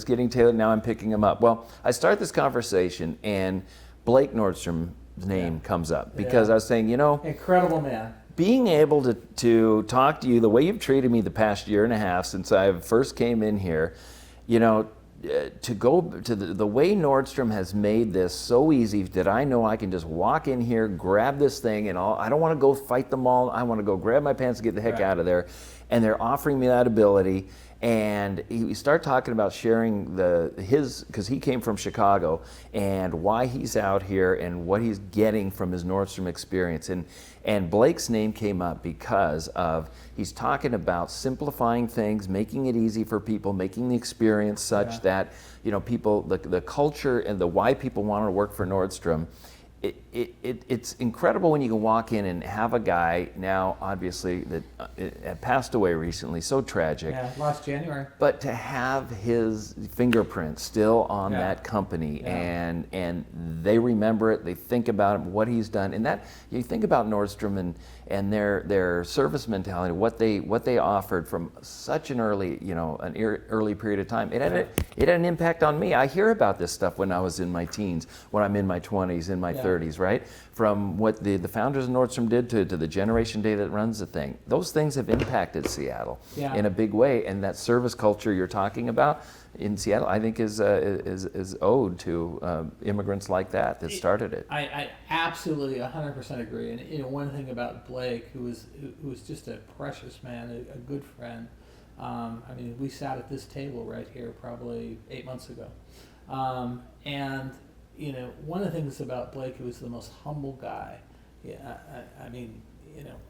[SPEAKER 2] getting tailored. Now I'm picking them up. Well, I start this conversation, and Blake Nordstrom's name comes up because I was saying,
[SPEAKER 1] incredible man.
[SPEAKER 2] Being able to talk to you the way you've treated me the past year and a half since I first came in here, to go to the way Nordstrom has made this so easy that I know I can just walk in here, grab this thing, and I don't want to go fight them all. I want to go grab my pants and get the heck out of there. and they're offering me that ability. And we start talking about sharing because he came from Chicago, and why he's out here and what he's getting from his Nordstrom experience. And Blake's name came up because of he's talking about simplifying things, making it easy for people, making the experience such that people, the culture and the why people want to work for Nordstrom. It's incredible when you can walk in and have a guy now, obviously, that had passed away recently, so tragic.
[SPEAKER 1] Yeah, last January.
[SPEAKER 2] But to have his fingerprint still on that company, and they remember it, they think about him, what he's done, and that you think about Nordstrom and their service mentality, what they offered from such an early early period of time. It had an impact on me. I hear about this stuff when I was in my teens, when I'm in my 20s, in my 30s, right? From what the founders of Nordstrom did to the generation day that runs the thing. Those things have impacted Seattle in a big way, and that service culture you're talking about in Seattle, I think, is owed to immigrants like that started it.
[SPEAKER 1] I absolutely 100% agree. And one thing about Blake, who was just a precious man, a good friend. We sat at this table right here probably 8 months ago, and one of the things about Blake, he was the most humble guy. Yeah,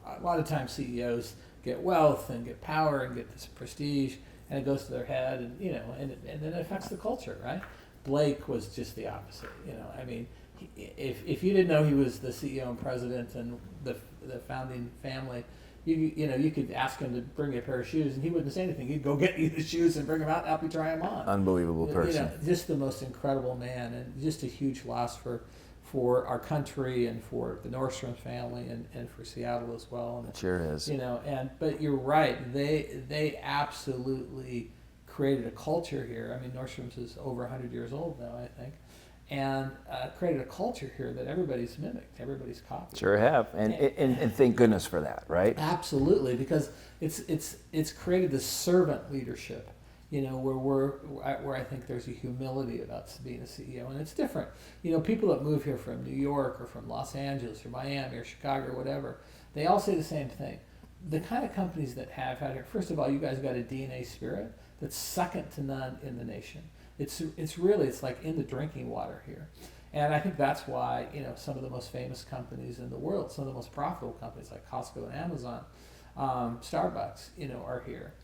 [SPEAKER 1] a lot of times CEOs get wealth and get power and get this prestige, and it goes to their head, and and then it affects the culture, right? Blake was just the opposite. If you didn't know he was the CEO and president and the founding family, you could ask him to bring you a pair of shoes, and he wouldn't say anything. He'd go get you the shoes and bring them out and help you try them on.
[SPEAKER 2] Unbelievable person.
[SPEAKER 1] Just the most incredible man, and just a huge loss for our country and for the Nordstrom family and for Seattle as well. And
[SPEAKER 2] it sure is.
[SPEAKER 1] But you're right. They absolutely created a culture here. Nordstrom's is over 100 years old now, I think. And created a culture here that everybody's mimicked, everybody's copied.
[SPEAKER 2] Sure have, and thank goodness for that, right?
[SPEAKER 1] Absolutely, because it's created this servant leadership, where I think there's a humility about being a CEO, and it's different. People that move here from New York or from Los Angeles or Miami or Chicago or whatever, they all say the same thing. The kind of companies that have had here, first of all, you guys got a DNA spirit that's second to none in the nation. It's like in the drinking water here. And I think that's why, some of the most famous companies in the world, some of the most profitable companies like Costco and Amazon, Starbucks, are here.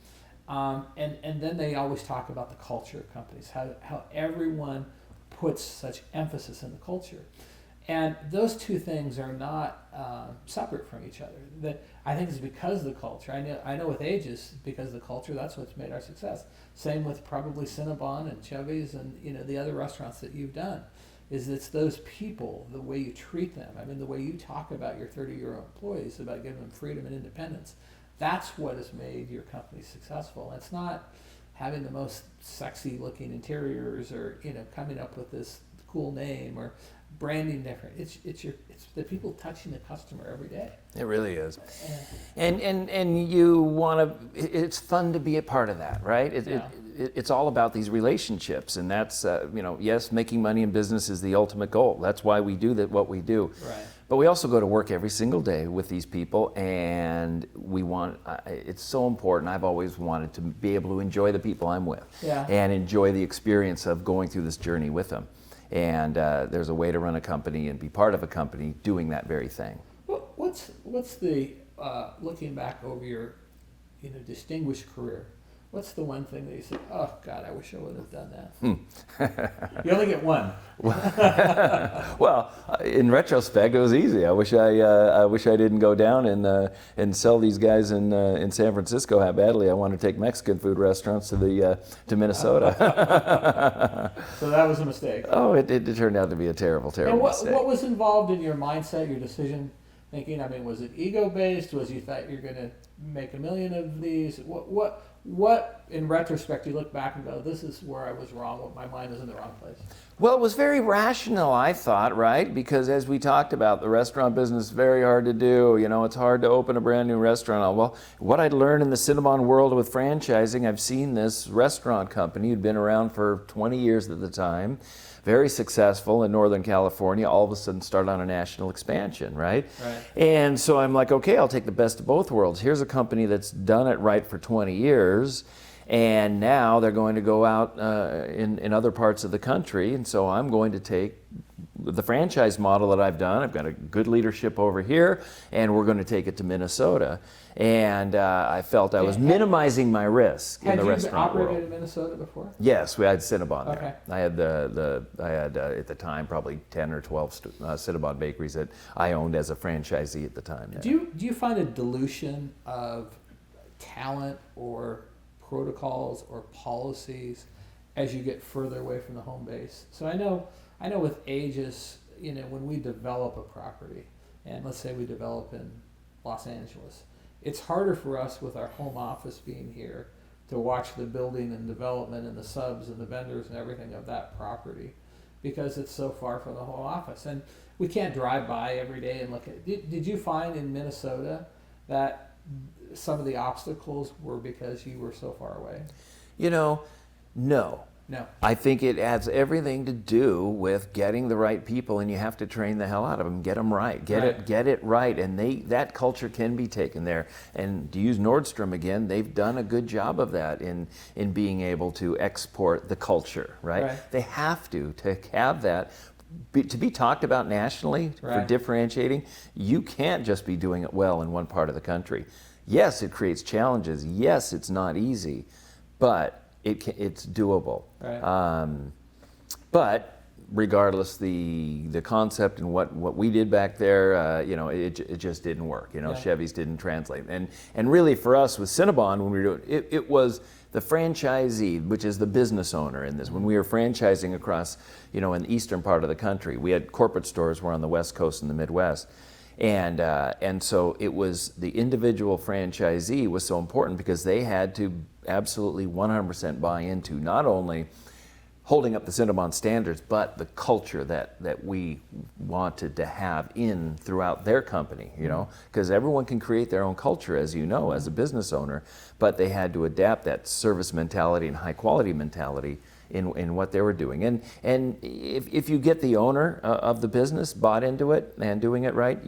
[SPEAKER 1] And then they always talk about the culture of companies, how everyone puts such emphasis in the culture. And those two things are not separate from each other. That I think is because of the culture. I know with Aegis, because of the culture, that's what's made our success. Same with probably Cinnabon and Chevy's and the other restaurants that you've done. It's those people, the way you treat them. The way you talk about your 30-year-old employees, about giving them freedom and independence. That's what has made your company successful. It's not having the most sexy-looking interiors or coming up with this cool name or branding different. It's the people touching the customer every day.
[SPEAKER 2] It really is. And you want to. It's fun to be a part of that, right? It's all about these relationships, and that's yes, making money in business is the ultimate goal. That's why we do what we do.
[SPEAKER 1] Right.
[SPEAKER 2] But we also go to work every single day with these people, and we want. It's so important. I've always wanted to be able to enjoy the people I'm with, and enjoy the experience of going through this journey with them. And there's a way to run a company and be part of a company doing that very thing.
[SPEAKER 1] What's the looking back over your distinguished career? What's the one thing that you say, oh God, I wish I would have done that? You only get one.
[SPEAKER 2] Well, in retrospect, it was easy. I wish I didn't go down and sell these guys in San Francisco how badly I wanted to take Mexican food restaurants to Minnesota.
[SPEAKER 1] So that was a mistake.
[SPEAKER 2] Oh, it turned out to be a terrible mistake.
[SPEAKER 1] What was involved in your mindset, your decision making? Was it ego based? Was you thought you're going to make $1 million of these? what, in retrospect, you look back and go, this is where I was wrong, my mind was in the wrong place?
[SPEAKER 2] Well, it was very rational, I thought, right? Because as we talked about, the restaurant business is very hard to do. You know, it's hard to open a brand new restaurant. Well, what I'd learned in the Cinnabon world with franchising, I've seen this restaurant company who'd been around for 20 years at the time, very successful in Northern California, all of a sudden start on a national expansion, right? And so I'm like, okay, I'll take the best of both worlds. Here's a company that's done it right for 20 years, and now they're going to go out in other parts of the country, and so I'm going to take the franchise model that I've done. I've got a good leadership over here, and we're going to take it to Minnesota. And I felt I was minimizing my risk in the restaurant world.
[SPEAKER 1] Had you operated in Minnesota before?
[SPEAKER 2] Yes, we had Cinnabon there.
[SPEAKER 1] Okay.
[SPEAKER 2] I had I had at the time probably 10 or 12 Cinnabon bakeries that I owned as a franchisee at the time. There.
[SPEAKER 1] Do you find a dilution of talent or protocols or policies as you get further away from the home base? So I know with Aegis, you know, when we develop a property, and let's say we develop in Los Angeles, it's harder for us with our home office being here to watch the building and development and the subs and the vendors and everything of that property because it's so far from the home office. And we can't drive by every day and look at it. Did you find in Minnesota that some of the obstacles were because you were so far away?
[SPEAKER 2] You know, no.
[SPEAKER 1] No.
[SPEAKER 2] I think it has everything to do with getting the right people, and you have to train the hell out of them, get them right, get it right, and that culture can be taken there. And to use Nordstrom again, they've done a good job of that in being able to export the culture, right? They have to have that. To be talked about nationally for differentiating, you can't just be doing it well in one part of the country. Yes, it creates challenges. Yes, it's not easy, but it's doable. But regardless, the concept and what we did back there, you know, it just didn't work. You know, Chevy's didn't translate. And really for us with Cinnabon, when we were doing it was the franchisee, which is the business owner in this. When we were franchising across, you know, in the eastern part of the country, we had corporate stores were on the West Coast and the Midwest. And so it was the individual franchisee was so important because they had to absolutely 100% buy into not only holding up the Cinnabon standards, but the culture that we wanted to have in throughout their company, you know, because everyone can create their own culture, as you know, as a business owner, but they had to adapt that service mentality and high quality mentality in what they were doing. And if you get the owner of the business bought into it and doing it right,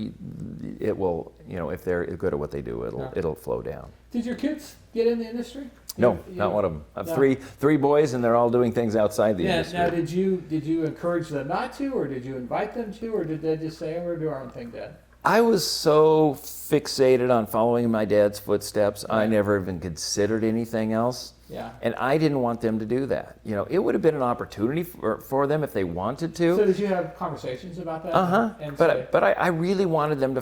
[SPEAKER 2] it will, you know, if they're good at what they do, it'll flow down.
[SPEAKER 1] Did your kids get in the industry?
[SPEAKER 2] No, not one of them. I have three boys, and they're all doing things outside the industry.
[SPEAKER 1] Now, did you encourage them not to, or did you invite them to, or did they just say, "We're gonna do our own thing, Dad"?
[SPEAKER 2] I was so fixated on following my dad's footsteps, I never even considered anything else.
[SPEAKER 1] Yeah.
[SPEAKER 2] And I didn't want them to do that. You know, it would have been an opportunity for them if they wanted to.
[SPEAKER 1] So did you have conversations about that?
[SPEAKER 2] But I really wanted them to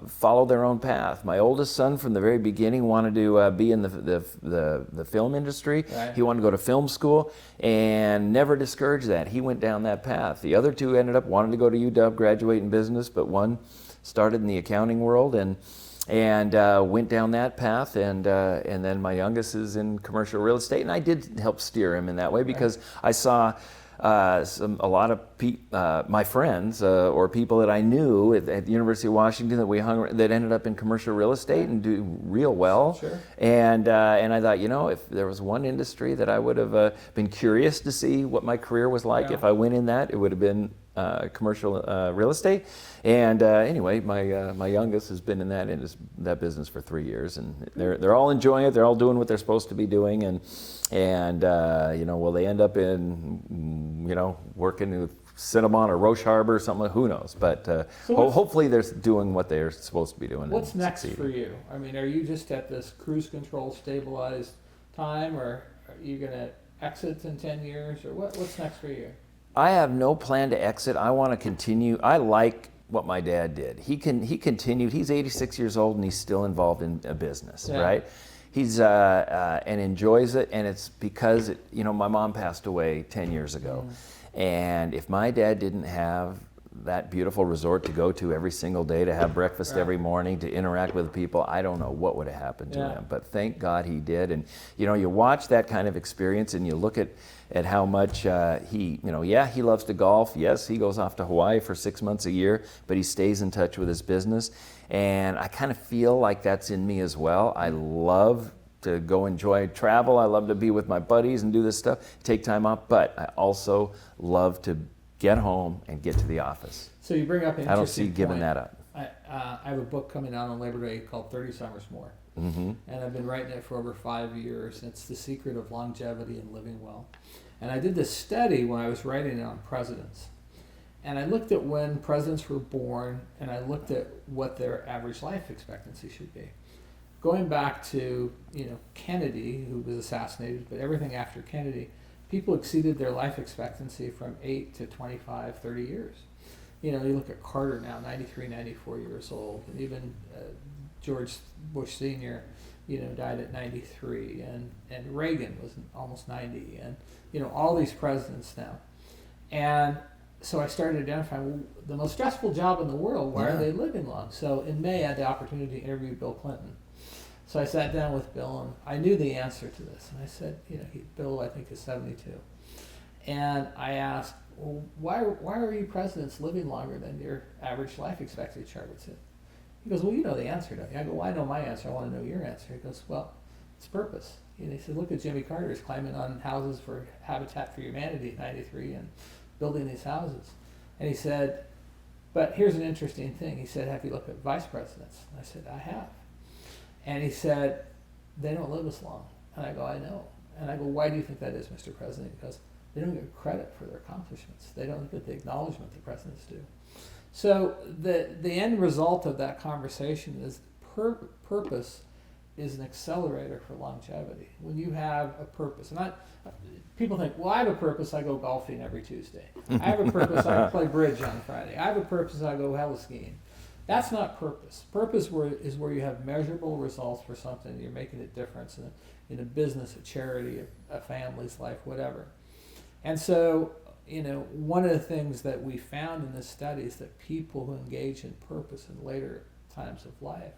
[SPEAKER 2] follow their own path. My oldest son, from the very beginning, wanted to be in the film industry. He wanted to go to film school, and never discouraged that. He went down that path. The other two ended up wanting to go to UW, graduate in business, but one started in the accounting world and went down that path, and then my youngest is in commercial real estate, and I did help steer him in that way because I saw a lot of my friends or people that I knew at the University of Washington that ended up in commercial real estate and do real well.
[SPEAKER 1] Sure.
[SPEAKER 2] And I thought, you know, if there was one industry that I would have been curious to see what my career was like if I went in that, it would have been commercial real estate. And anyway, my youngest has been in that business for 3 years, and they're all enjoying it. They're all doing what they're supposed to be doing, and you know, will they end up in, you know, working with Cinnabon or Roche Harbor or something? Who knows? But hopefully they're doing what they're supposed to be doing.
[SPEAKER 1] What's next for you? I mean, are you just at this cruise control stabilized time, or are you going to exit in 10 years, or what's next for you?
[SPEAKER 2] I have no plan to exit. I want to continue. I like what my dad did. He continued. He's 86 years old and he's still involved in a business, right? He's and enjoys it, and it's because you know, my mom passed away 10 years ago, and if my dad didn't have that beautiful resort to go to every single day, to have breakfast every morning, to interact with people, I don't know what would have happened to him. But thank God he did. And you watch that kind of experience and you look at how much he loves to golf. Yes, he goes off to Hawaii for 6 months a year, but he stays in touch with his business. And I kind of feel like that's in me as well. I love to go enjoy travel. I love to be with my buddies and do this stuff, take time off, but I also love to get home and get to the office.
[SPEAKER 1] So you bring up an interesting
[SPEAKER 2] I don't see giving
[SPEAKER 1] point.
[SPEAKER 2] that up.
[SPEAKER 1] I have a book coming out on Labor Day called 30 Summers More. And I've been writing it for over 5 years. It's the secret of longevity and living well. And I did this study when I was writing it on presidents. And I looked at when presidents were born, and I looked at what their average life expectancy should be. Going back to Kennedy, who was assassinated, but everything after Kennedy, people exceeded their life expectancy from 8 to 25, 30 years. You look at Carter now, 93, 94 years old, and even George Bush Sr., died at 93, and Reagan was almost 90, and all these presidents now. And so I started identifying, well, the most stressful job in the world, why are they living long? So in May, I had the opportunity to interview Bill Clinton. So I sat down with Bill, and I knew the answer to this. And I said, Bill, I think, is 72. And I asked, well, why are you presidents living longer than your average life expectancy chart would say? He goes, well, you know the answer, don't you? I go, well, I know my answer. I want to know your answer. He goes, well, it's purpose. He said, look at Jimmy Carter's climbing on houses for Habitat for Humanity at 93 and building these houses. And he said, but here's an interesting thing. He said, have you looked at vice presidents? And I said, I have. And he said, they don't live as long. And I go, I know. And I go, why do you think that is, Mr. President? Because they don't get credit for their accomplishments. They don't get the acknowledgement the presidents do. So the end result of that conversation is purpose is an accelerator for longevity. When you have a purpose, and people think, well, I have a purpose, I go golfing every Tuesday. I have a purpose, I play bridge on Friday. I have a purpose, I go heli skiing. That's not purpose. Purpose is where you have measurable results for something. You're making a difference in a business, a charity, a family's life, whatever. And so, one of the things that we found in this study is that people who engage in purpose in later times of life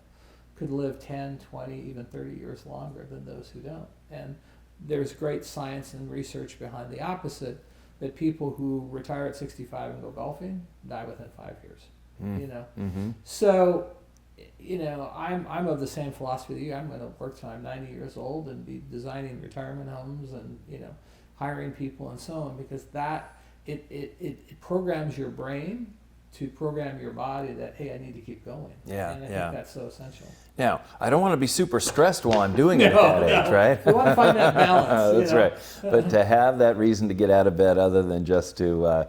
[SPEAKER 1] could live 10, 20, even 30 years longer than those who don't. And there's great science and research behind the opposite, that people who retire at 65 and go golfing die within 5 years. So I'm of the same philosophy that you. I'm going to work till I'm 90 years old and be designing retirement homes and hiring people and so on, because that it programs your brain to program your body that, hey, I need to keep going. And I think that's so essential.
[SPEAKER 2] Now, I don't want to be super stressed while I'm doing it at that age, right?
[SPEAKER 1] We want to find that balance.
[SPEAKER 2] That's right. But to have that reason to get out of bed other than just to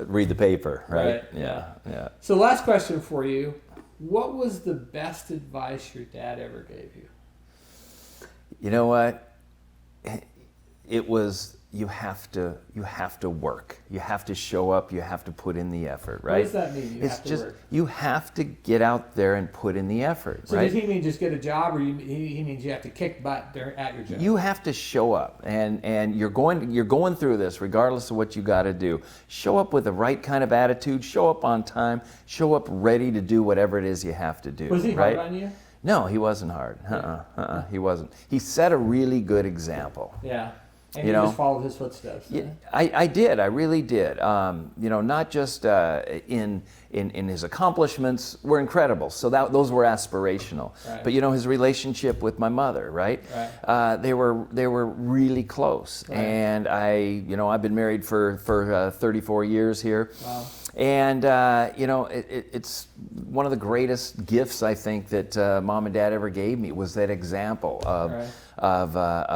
[SPEAKER 2] read the paper, right? Yeah.
[SPEAKER 1] So last question for you. What was the best advice your dad ever gave you?
[SPEAKER 2] You know what? It was, you have to work. You have to show up. You have to put in the effort, right?
[SPEAKER 1] What does that mean? Work?
[SPEAKER 2] You have to get out there and put in the effort,
[SPEAKER 1] so
[SPEAKER 2] right?
[SPEAKER 1] Does he mean just get a job, or he means you have to kick butt at your job?
[SPEAKER 2] You have to show up, and you're going through this regardless of what you got to do. Show up with the right kind of attitude. Show up on time. Show up ready to do whatever it is you have to do.
[SPEAKER 1] Was he
[SPEAKER 2] right?
[SPEAKER 1] hard on you?
[SPEAKER 2] No, he wasn't hard. He wasn't. He set a really good example.
[SPEAKER 1] Yeah. And you just followed his footsteps.
[SPEAKER 2] Yeah, I did. I really did. Not just in his accomplishments were incredible. So those were aspirational.
[SPEAKER 1] Right.
[SPEAKER 2] But his relationship with my mother, right? They were really close.
[SPEAKER 1] Right.
[SPEAKER 2] And I've been married for 34 years here.
[SPEAKER 1] Wow.
[SPEAKER 2] And it's one of the greatest gifts I think that mom and dad ever gave me was that example of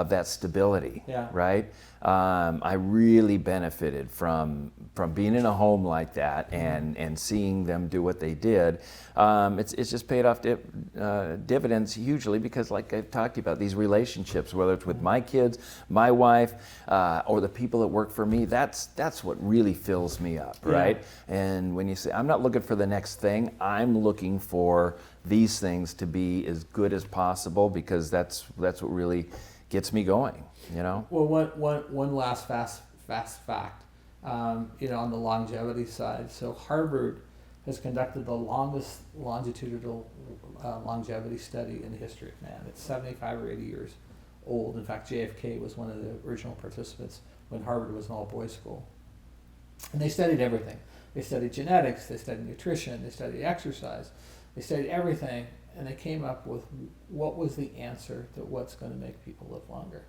[SPEAKER 2] that stability.
[SPEAKER 1] Yeah.
[SPEAKER 2] Right. I really benefited from being in a home like that and seeing them do what they did. It's just paid off dividends hugely because, like I've talked about, these relationships, whether it's with my kids, my wife, or the people that work for me, that's what really fills me up, right?
[SPEAKER 1] Yeah.
[SPEAKER 2] And when you say, I'm not looking for the next thing, I'm looking for these things to be as good as possible because that's what really gets me going.
[SPEAKER 1] Well, one last fast fact. on the longevity side. So Harvard has conducted the longest longitudinal longevity study in the history of man. It's 75 or 80 years old. In fact, JFK was one of the original participants when Harvard was an all-boys school. And they studied everything. They studied genetics, they studied nutrition, they studied exercise, they studied everything, and they came up with what was the answer to what's going to make people live longer.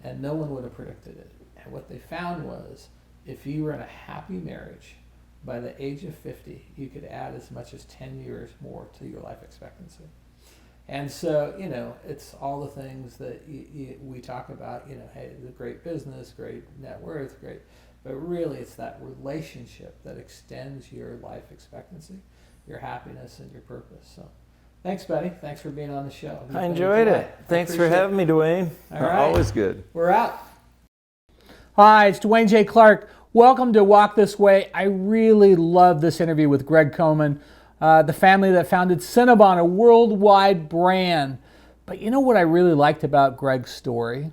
[SPEAKER 1] And no one would have predicted it. And what they found was, if you were in a happy marriage, by the age of 50, you could add as much as 10 years more to your life expectancy. And so, it's all the things that we talk about, hey, the great business, great net worth, great, but really it's that relationship that extends your life expectancy, your happiness, and your purpose. So thanks, buddy. Thanks for being on the show.
[SPEAKER 2] I enjoyed it. Thanks for having me, Dwayne.
[SPEAKER 1] All right.
[SPEAKER 2] Always good.
[SPEAKER 1] We're out. Hi, it's Dwayne J. Clark. Welcome to Walk This Way. I really love this interview with Greg Komen, the family that founded Cinnabon, a worldwide brand. But you know what I really liked about Greg's story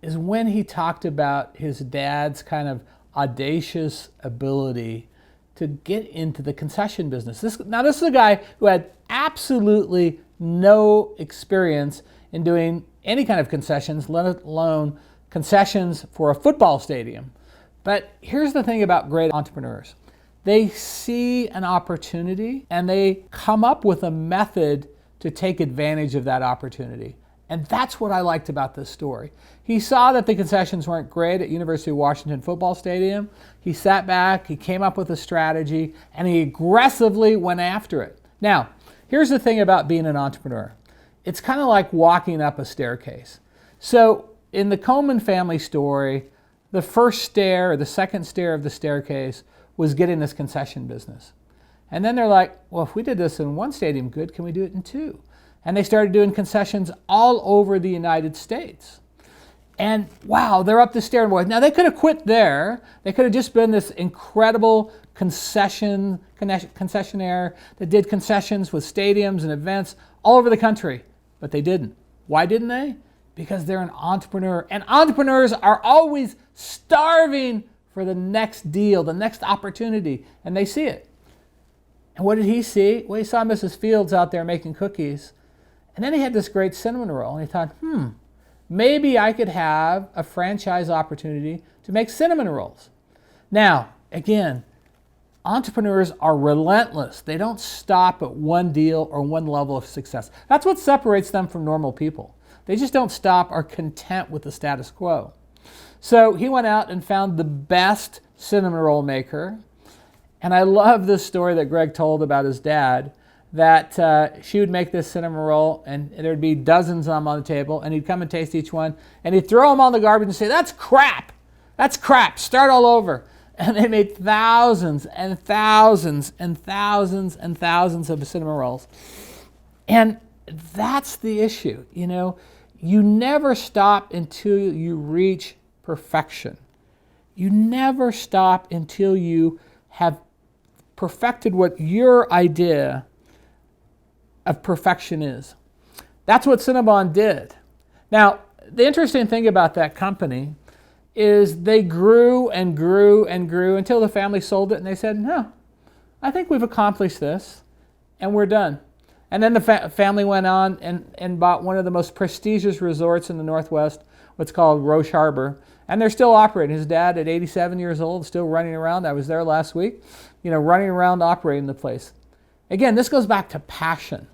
[SPEAKER 1] is when he talked about his dad's kind of audacious ability to get into the concession business. This is a guy who had absolutely no experience in doing any kind of concessions, let alone concessions for a football stadium. But here's the thing about great entrepreneurs. They see an opportunity and they come up with a method to take advantage of that opportunity. And that's what I liked about this story. He saw that the concessions weren't great at University of Washington football stadium. He sat back, he came up with a strategy, and he aggressively went after it. Now, here's the thing about being an entrepreneur. It's kind of like walking up a staircase. So in the Komen family story, the first stair or the second stair of the staircase was getting this concession business. And then they're like, well, if we did this in one stadium good, can we do it in two? And they started doing concessions all over the United States. And wow, they're up the stair. Now they could have quit there. They could have just been this incredible concessionaire that did concessions with stadiums and events all over the country. But they didn't. Why didn't they? Because they're an entrepreneur. And entrepreneurs are always starving for the next deal, the next opportunity. And they see it. And what did he see? Well, he saw Mrs. Fields out there making cookies. And then he had this great cinnamon roll. And he thought, maybe I could have a franchise opportunity to make cinnamon rolls. Now, again, entrepreneurs are relentless. They don't stop at one deal or one level of success. That's what separates them from normal people. They just don't stop or content with the status quo. So he went out and found the best cinnamon roll maker. And I love this story that Greg told about his dad, that she would make this cinnamon roll and there'd be dozens of them on the table, and he'd come and taste each one and he'd throw them on the garbage and say, that's crap, start all over. And they made thousands and thousands and thousands and thousands of cinnamon rolls. And that's the issue. You never stop until you reach perfection. You never stop until you have perfected what your idea of perfection is. That's what Cinnabon did. Now, the interesting thing about that company is they grew and grew and grew until the family sold it and they said, no, I think we've accomplished this and we're done. And then the family went on and bought one of the most prestigious resorts in the Northwest, what's called Roche Harbor. And they're still operating. His dad, at 87 years old, still running around. I was there last week, running around operating the place. Again, this goes back to passion.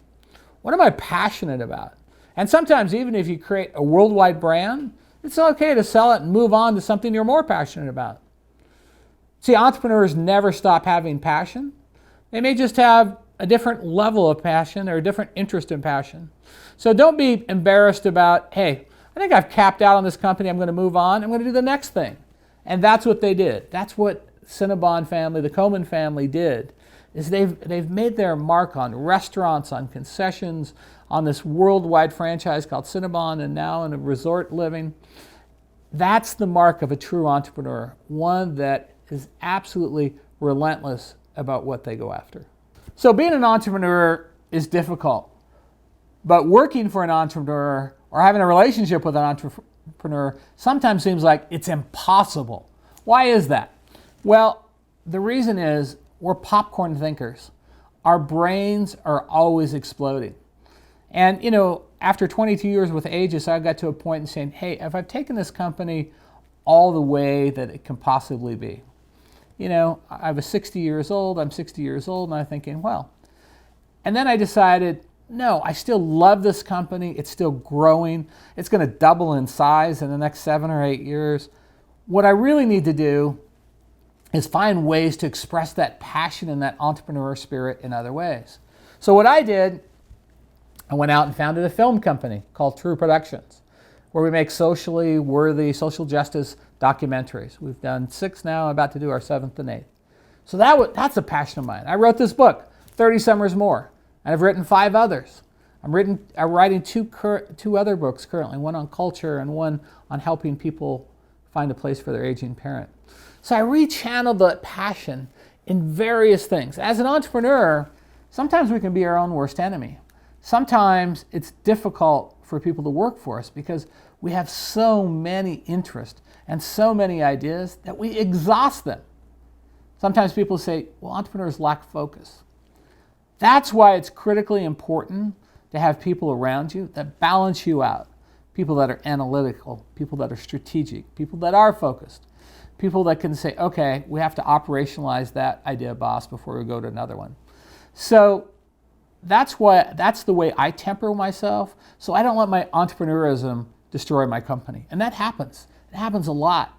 [SPEAKER 1] What am I passionate about? And sometimes even if you create a worldwide brand, it's okay to sell it and move on to something you're more passionate about. See, entrepreneurs never stop having passion. They may just have a different level of passion or a different interest in passion. So don't be embarrassed about, hey, I think I've capped out on this company, I'm going to move on, I'm going to do the next thing. And that's what they did. That's what Cinnabon family, the Komen family did, is they've made their mark on restaurants, on concessions, on this worldwide franchise called Cinnabon, and now in a resort living. That's the mark of a true entrepreneur, one that is absolutely relentless about what they go after. So being an entrepreneur is difficult, but working for an entrepreneur or having a relationship with an entrepreneur sometimes seems like it's impossible. Why is that? Well, the reason is we're popcorn thinkers. Our brains are always exploding. And, after 22 years with Aegis, I got to a point in saying, hey, if I've taken this company all the way that it can possibly be, I was 60 years old, I'm 60 years old, and I'm thinking, well. And then I decided, no, I still love this company. It's still growing. It's going to double in size in the next 7 or 8 years. What I really need to do is find ways to express that passion and that entrepreneur spirit in other ways. So what I did, I went out and founded a film company called True Productions, where we make socially worthy, social justice documentaries. We've done 6 now, about to do our 7th and 8th. So that's a passion of mine. I wrote this book, 30 Summers More, and I've written 5 others. I'm writing two other books currently, one on culture and one on helping people find a place for their aging parent. So I rechanneled the passion in various things. As an entrepreneur, sometimes we can be our own worst enemy. Sometimes it's difficult for people to work for us because we have so many interests and so many ideas that we exhaust them. Sometimes people say, well, entrepreneurs lack focus. That's why it's critically important to have people around you that balance you out. People that are analytical, people that are strategic, people that are focused, people that can say, okay, we have to operationalize that idea, boss, before we go to another one. So that's the way I temper myself, so I don't let my entrepreneurism destroy my company. And that happens. It happens a lot.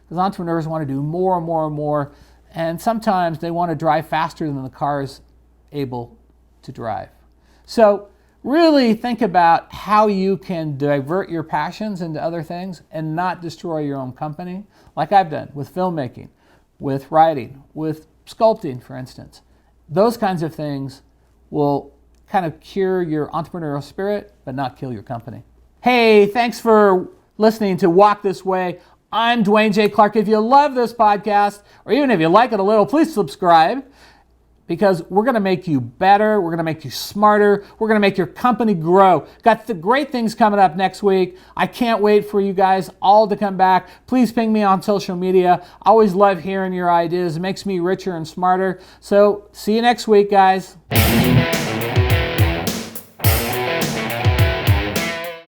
[SPEAKER 1] Because entrepreneurs want to do more and more and more, and sometimes they want to drive faster than the car is able to drive. So really think about how you can divert your passions into other things and not destroy your own company, like I've done with filmmaking, with writing, with sculpting, for instance. Those kinds of things will kind of cure your entrepreneurial spirit, but not kill your company. Hey, thanks for listening to Walk This Way. I'm Dwayne J. Clark. If you love this podcast, or even if you like it a little, please subscribe, because we're going to make you better, we're going to make you smarter, we're going to make your company grow. Got the great things coming up next week. I can't wait for you guys all to come back. Please ping me on social media. I always love hearing your ideas. It makes me richer and smarter. So see you next week, guys.